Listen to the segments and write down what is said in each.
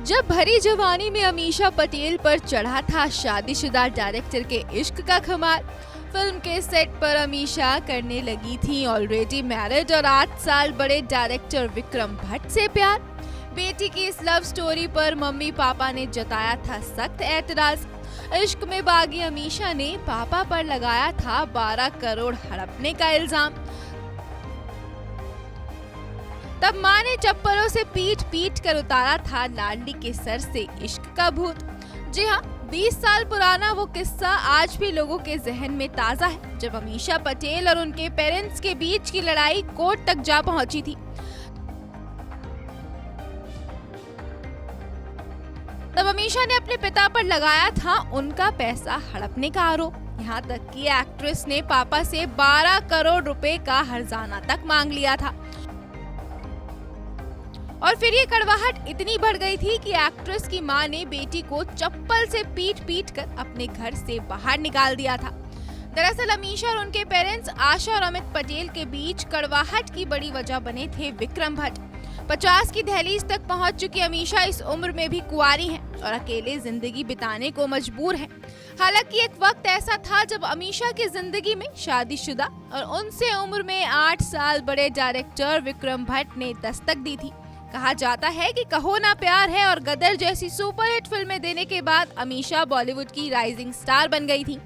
जब भरी जवानी में अमीषा पटेल पर चढ़ा था शादीशुदा डायरेक्टर के इश्क का खुमार। फिल्म के सेट पर अमीषा करने लगी थी ऑलरेडी मैरिड और 8 साल बड़े डायरेक्टर विक्रम भट्ट से प्यार। बेटी की इस लव स्टोरी पर मम्मी पापा ने जताया था सख्त एतराज। इश्क में बागी अमीषा ने पापा पर लगाया था 12 करोड़ हड़पने का इल्जाम। तब माँ ने चप्पलों से पीट पीट कर उतारा था लाडली के सर से इश्क का भूत। जी हाँ, 20 साल पुराना वो किस्सा आज भी लोगों के जहन में ताजा है, जब अमीषा पटेल और उनके पेरेंट्स के बीच की लड़ाई कोर्ट तक जा पहुंची थी। तब अमीषा ने अपने पिता पर लगाया था उनका पैसा हड़पने का आरोप। यहाँ तक कि एक्ट्रेस ने पापा से 12 करोड़ रुपए का हर्जाना तक मांग लिया था। और फिर ये कड़वाहट इतनी बढ़ गई थी कि एक्ट्रेस की मां ने बेटी को चप्पल से पीट पीट कर अपने घर से बाहर निकाल दिया था। दरअसल अमीषा और उनके पेरेंट्स आशा और अमित पटेल के बीच कड़वाहट की बड़ी वजह बने थे विक्रम भट्ट। 50 की दहलीज तक पहुंच चुकी अमीषा इस उम्र में भी कुंवारी हैं और अकेले जिंदगी बिताने को मजबूर हैं। हालांकि एक वक्त ऐसा था जब अमीषा की जिंदगी में शादीशुदा और उनसे उम्र में 8 साल बड़े डायरेक्टर विक्रम भट्ट ने दस्तक दी थी। कहा जाता है कि कहो ना प्यार है और गदर जैसी सुपरहिट फिल्में देने के बाद अमीषा बॉलीवुड की राइजिंग स्टार बन गई थी।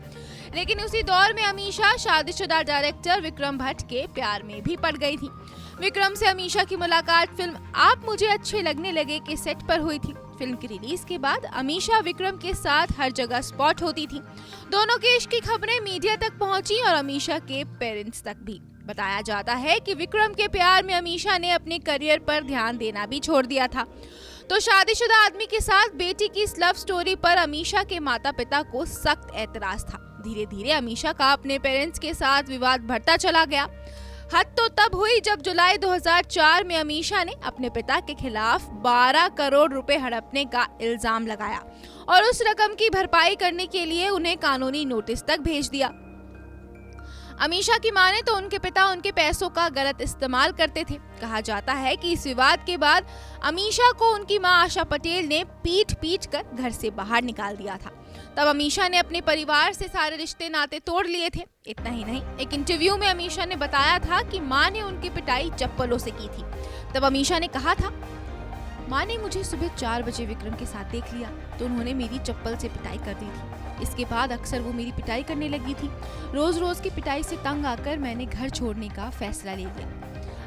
लेकिन उसी दौर में अमीषा शादीशुदा डायरेक्टर विक्रम भट्ट के प्यार में भी पड़ गई थी। विक्रम से अमीषा की मुलाकात फिल्म आप मुझे अच्छे लगने लगे के सेट पर हुई थी। फिल्म की रिलीज के बाद अमीषा विक्रम के साथ हर जगह स्पॉट होती थी। दोनों के इश्क की खबरें मीडिया तक पहुंची और अमीषा के पेरेंट्स तक भी। बताया जाता है कि विक्रम के प्यार में अमीषा ने अपने करियर पर ध्यान देना भी छोड़ दिया था। तो शादीशुदा आदमी के साथ बेटी की इस लव स्टोरी पर अमीषा के माता पिता को सख्त एतराज था। धीरे धीरे अमीषा का अपने पेरेंट्स के साथ विवाद बढ़ता चला गया। हद तो तब हुई जब जुलाई 2004 में अमीषा ने अपने पिता के खिलाफ 12 करोड़ रुपए हड़पने का इल्जाम लगाया और उस रकम की भरपाई करने के लिए उन्हें कानूनी नोटिस तक भेज दिया। अमीषा की मां ने तो उनके पिता उनके पैसों का गलत इस्तेमाल करते थे। कहा जाता है कि इस विवाद के बाद अमीषा को उनकी मां आशा पटेल ने पीट पीट कर घर से बाहर निकाल दिया था। तब अमीषा ने अपने परिवार से सारे रिश्ते नाते तोड़ लिए थे। इतना ही नहीं, एक इंटरव्यू में अमीषा ने बताया था कि मां ने उनकी पिटाई चप्पलों से की थी। तब अमीषा ने कहा था, मां ने मुझे सुबह 4 बजे विक्रम के साथ देख लिया तो उन्होंने मेरी चप्पल से पिटाई कर दी थी। इसके बाद अक्सर वो मेरी पिटाई करने लगी थी। रोज रोज की पिटाई से तंग आकर मैंने घर छोड़ने का फैसला ले लिया।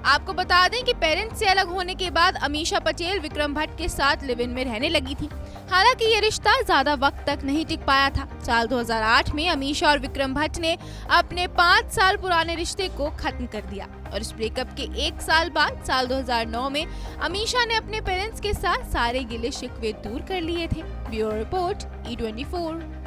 आपको बता दें कि पेरेंट्स से अलग होने के बाद अमीषा पटेल विक्रम भट्ट के साथ लिव इन में रहने लगी थी। हालांकि ये रिश्ता ज्यादा वक्त तक नहीं टिक पाया था। साल 2008 में अमीषा और विक्रम भट्ट ने अपने 5 साल पुराने रिश्ते को खत्म कर दिया और इस ब्रेकअप के 1 साल बाद साल 2009 में अमीषा ने अपने पेरेंट्स के साथ सारे गिले शिकवे दूर कर लिए थे। Bureau report E24।